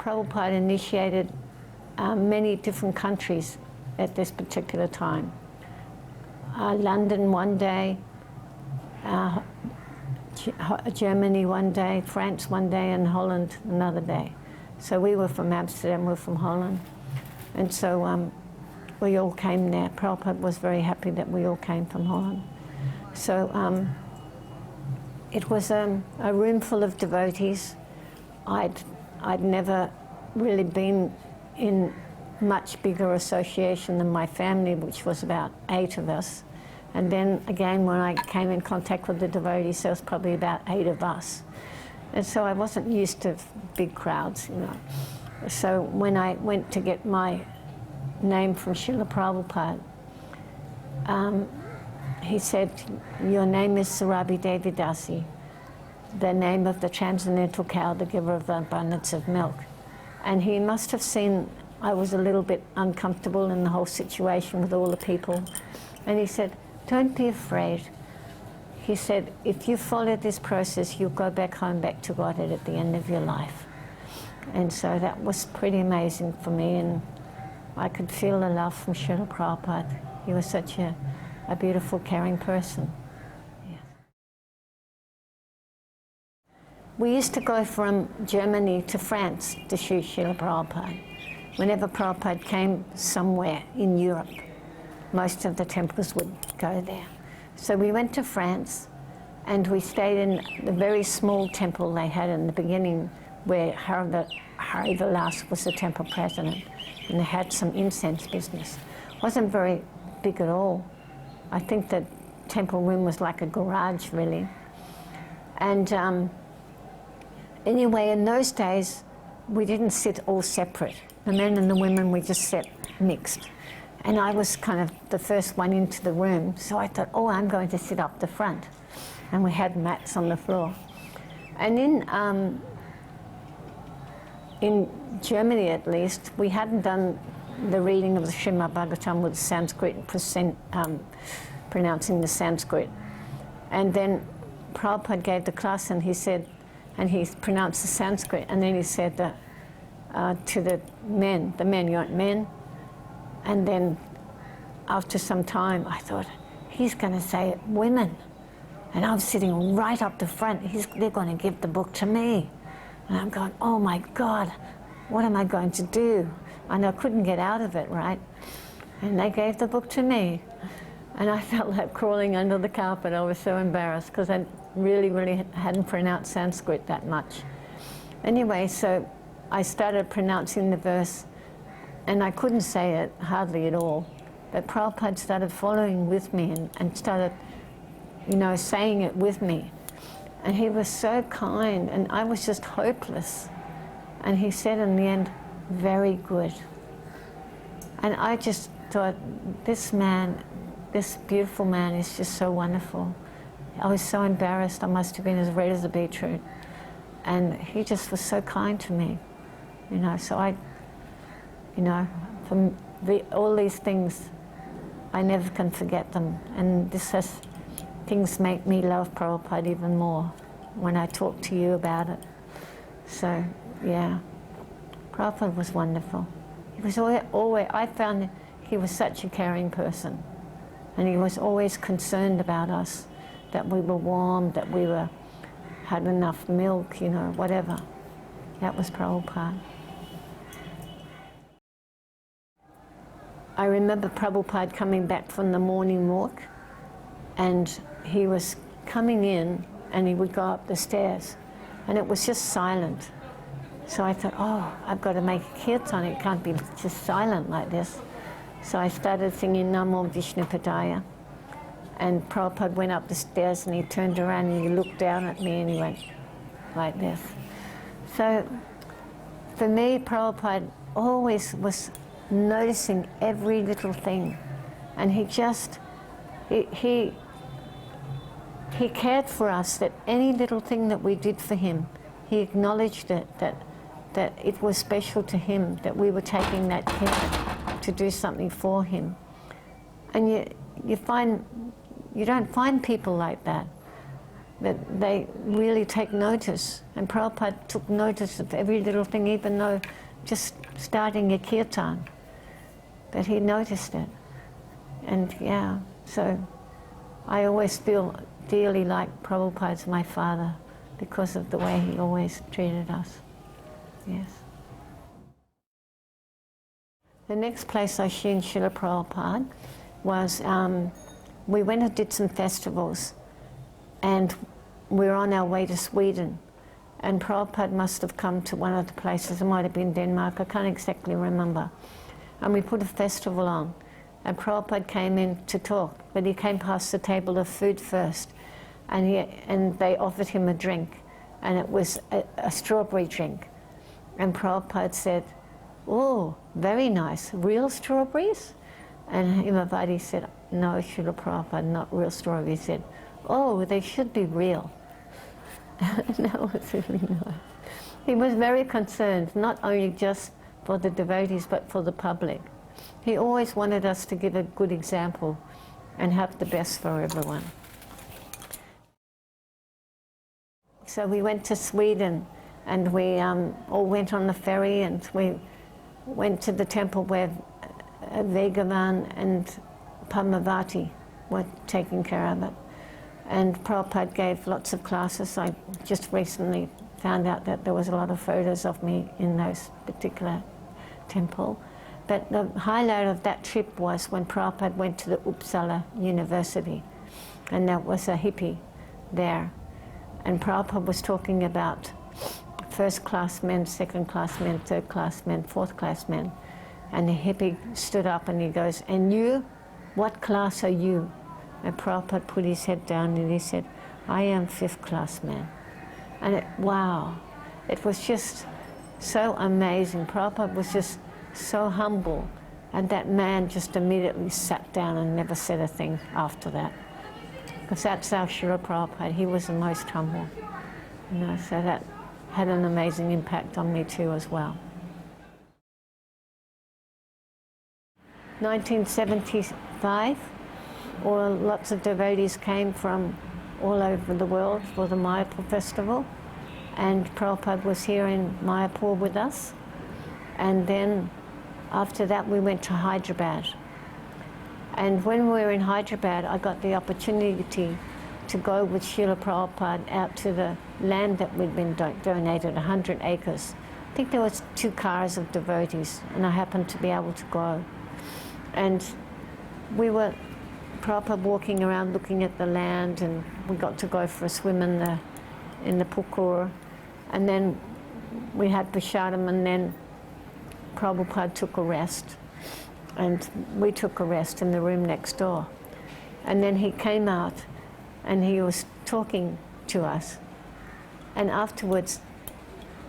Prabhupada initiated many different countries at this particular time. London one day, Germany one day, France one day, and Holland another day. So we were from Amsterdam, we were from Holland. And so we all came there. Prabhupada was very happy that we all came from Holland. So it was a room full of devotees. I'd never really been in much bigger association than my family, which was about 8 of us. And then again, when I came in contact with the devotees, there was probably about 8 of us. And so I wasn't used to big crowds, you know. So when I went to get my name from Srila Prabhupada, he said, "Your name is Surabhi Devi Dasi, the name of the transcendental cow, the giver of the abundance of milk." And he must have seen I was a little bit uncomfortable in the whole situation with all the people. And he said, "Don't be afraid." He said, "If you follow this process, you'll go back home, back to Godhead at the end of your life." And so that was pretty amazing for me, and I could feel the love from Srila Prabhupada. He was such a beautiful, caring person. Yeah. We used to go from Germany to France to shoot Srila Prabhupada. Whenever Prabhupada came somewhere in Europe, most of the temples would go there. So we went to France, and we stayed in the very small temple they had in the beginning, where Hari Vilas was the temple president, and they had some incense business. It wasn't very big at all. I think the temple room was like a garage, really. And anyway, in those days, we didn't sit all separate. The men and the women, we just sat mixed. And I was kind of the first one into the room, so I thought, oh, I'm going to sit up the front. And we had mats on the floor. And in Germany, at least, we hadn't done the reading of the Srimad Bhagavatam with Sanskrit, pronouncing the Sanskrit. And then Prabhupada gave the class, and he said, and he pronounced the Sanskrit, and then he said to the men, you want men? And then after some time, I thought, he's going to say women. And I'm sitting right up the front. They're going to give the book to me. And I'm going, oh my God, what am I going to do? And I couldn't get out of it, right? And they gave the book to me. And I felt like crawling under the carpet. I was so embarrassed because I really hadn't pronounced Sanskrit that much. Anyway, so I started pronouncing the verse, and I couldn't say it hardly at all. But Prabhupada started following with me and started, you know, saying it with me. And he was so kind, and I was just hopeless. And he said in the end, very good. And I just thought, this man, this beautiful man is just so wonderful. I was so embarrassed. I must have been as red as a beetroot. And he just was so kind to me, you know. So I, you know, from all these things, I never can forget them. And things make me love Prabhupada even more when I talk to you about it. So, yeah, Prabhupada was wonderful. He was always, I found he was such a caring person. And he was always concerned about us, that we were warm, that we had enough milk, you know, whatever. That was Prabhupada. I remember Prabhupada coming back from the morning walk, and he was coming in, and he would go up the stairs, and it was just silent. So I thought, oh, I've got to make a kirtan. It can't be just silent like this. So I started singing Namo Vishnu Padaya, and Prabhupada went up the stairs, and he turned around and he looked down at me and he went like this. So for me, Prabhupada always was noticing every little thing, and he cared for us, that any little thing that we did for him, he acknowledged it, that it was special to him, that we were taking that care to do something for him. And you don't find people like that. that they really take notice. And Prabhupada took notice of every little thing, even though just starting a kirtan, that he noticed it. And yeah, so I always feel dearly like Prabhupada's my father because of the way he always treated us. Yes. The next place I seen Srila Prabhupada was, we went and did some festivals, and we were on our way to Sweden. And Prabhupada must have come to one of the places, it might have been Denmark, I can't exactly remember. And we put a festival on, and Prabhupada came in to talk, but he came past the table of food first, and they offered him a drink, and it was a strawberry drink. And Prabhupada said, "Oh, very nice, real strawberries?" And Himavadi said, "No, Srila Prabhupada, not real strawberries." He said, "Oh, they should be real." That was really nice. He was very concerned, not only just for the devotees, but for the public. He always wanted us to give a good example and have the best for everyone. So we went to Sweden, and we all went on the ferry, and we went to the temple where Vegavan and Padmavati were taking care of it. And Prabhupada gave lots of classes. I just recently found out that there was a lot of photos of me in those particular temple. But the highlight of that trip was when Prabhupada went to the Uppsala University, and there was a hippie there. And Prabhupada was talking about first class men, second class men, third class men, fourth class men. And the hippie stood up and he goes, "And you, what class are you?" And Prabhupada put his head down and he said, "I am fifth class man." And wow, it was just so amazing. Prabhupada was just so humble, and that man just immediately sat down and never said a thing after that. Because that's our Srila Prabhupada, he was the most humble. You know, so that had an amazing impact on me too as well. 1975, lots of devotees came from all over the world for the Mayapur festival, and Prabhupada was here in Mayapur with us. And then after that we went to Hyderabad. And when we were in Hyderabad, I got the opportunity to go with Srila Prabhupada out to the land that we'd been donated, 100 acres. I think there was 2 cars of devotees, and I happened to be able to go. And we were Prabhupada walking around looking at the land, and we got to go for a swim in the pukur. And then we had prasadam, and then Prabhupada took a rest. And we took a rest in the room next door. And then he came out and he was talking to us. And afterwards,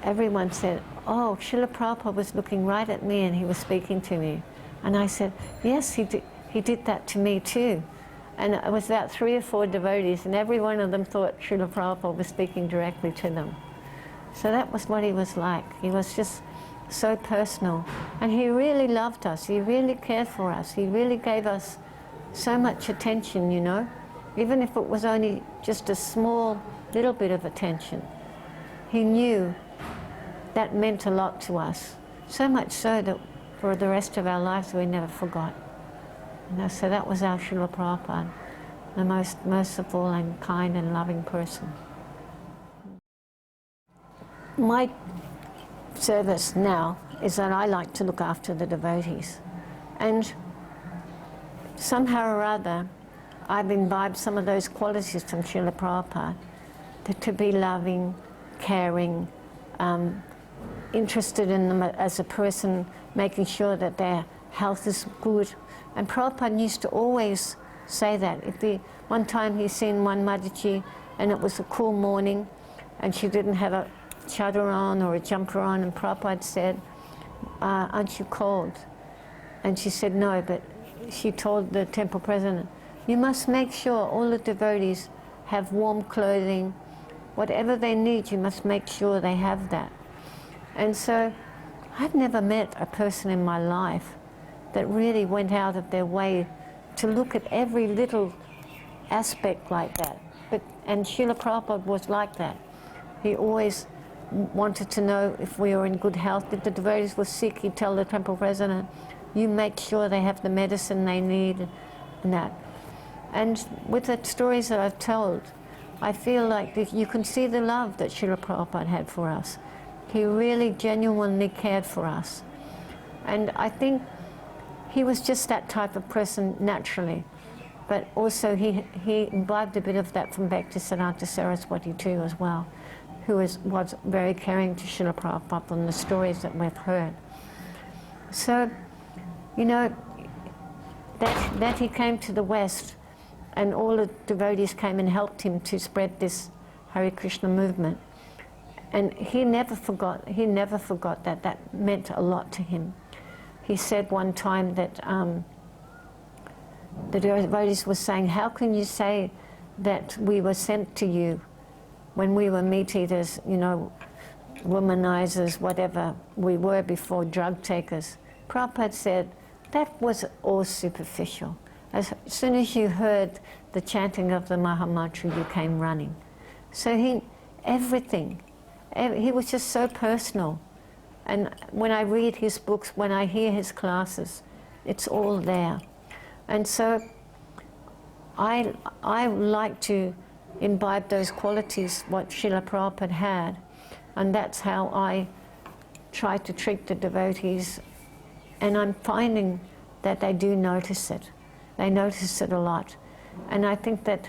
everyone said, "Oh, Srila Prabhupada was looking right at me and he was speaking to me." And I said, "Yes, he did that to me too." And it was about 3 or 4 devotees, and every one of them thought Srila Prabhupada was speaking directly to them. So that was what he was like. He was just so personal. And he really loved us. He really cared for us. He really gave us so much attention, you know. Even if it was only just a small little bit of attention. He knew that meant a lot to us. So much so that for the rest of our lives we never forgot. You know, so that was our Srila Prabhupada, the most merciful and kind and loving person. My service now is that I like to look after the devotees. And somehow or other, I've imbibed some of those qualities from Srila Prabhupada, to be loving, caring, interested in them as a person, making sure that their health is good. And Prabhupada used to always say that. One time he seen one Mataji, and it was a cool morning, and she didn't have a chador on or a jumper on, and Prabhupada said, "Aren't you cold?" And she said no, but she told the temple president, "You must make sure all the devotees have warm clothing. Whatever they need, you must make sure they have that." And so I've never met a person in my life that really went out of their way to look at every little aspect like that. And Srila Prabhupada was like that. He always wanted to know if we were in good health. If the devotees were sick, he'd tell the temple president, you make sure they have the medicine they need and that. And with the stories that I've told, I feel like you can see the love that Srila Prabhupada had for us. He really genuinely cared for us. And I think he was just that type of person naturally. But also he imbibed a bit of that from Bhaktisiddhanta Saraswati too as well, who was very caring to Srila Prabhupada from the stories that we've heard. So, you know, that he came to the West and all the devotees came and helped him to spread this Hare Krishna movement. And he never forgot that. That meant a lot to him. He said one time that the devotees were saying, how can you say that we were sent to you when we were meat eaters, you know, womanizers, whatever we were before, drug takers? Prabhupada said, that was all superficial. As soon as you heard the chanting of the Mahamantra, you came running. So everything, he was just so personal. And when I read his books, when I hear his classes, it's all there. And so I like to imbibe those qualities, what Srila Prabhupada had, and that's how I try to treat the devotees. And I'm finding that they do notice it. They notice it a lot. And I think that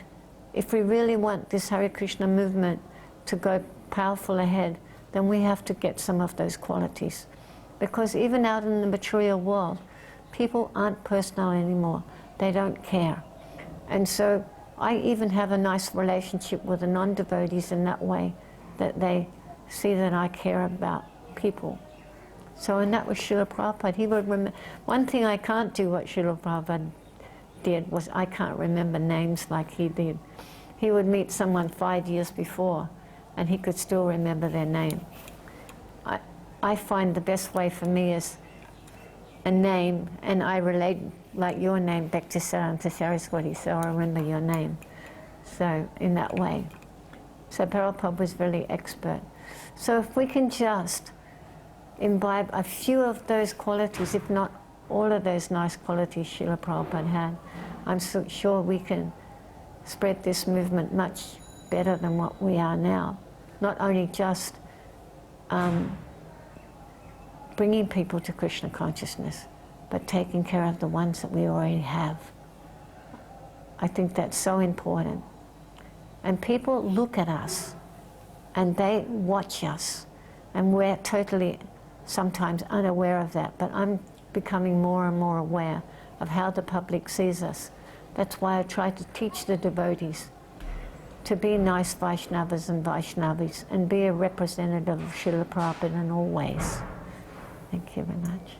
if we really want this Hare Krishna movement to go powerful ahead, then we have to get some of those qualities. Because even out in the material world, people aren't personal anymore. They don't care. And so I even have a nice relationship with the non-devotees in that way, that they see that I care about people. So, and that was Srila Prabhupada. He would remember. One thing I can't do what Srila Prabhupada did was I can't remember names like he did. He would meet someone 5 years before and he could still remember their name. I find the best way for me is a name, and I relate like your name back to Saraswati, so I remember your name. So in that way. So Prabhupada was really expert. So if we can just imbibe a few of those qualities, if not all of those nice qualities Srila Prabhupada had, I'm so sure we can spread this movement much better than what we are now. Not only just bringing people to Krishna consciousness, but taking care of the ones that we already have. I think that's so important. And people look at us and they watch us, and we're totally sometimes unaware of that, but I'm becoming more and more aware of how the public sees us. That's why I try to teach the devotees to be nice Vaishnavas and Vaishnavis and be a representative of Srila Prabhupada in all ways. Thank you very much.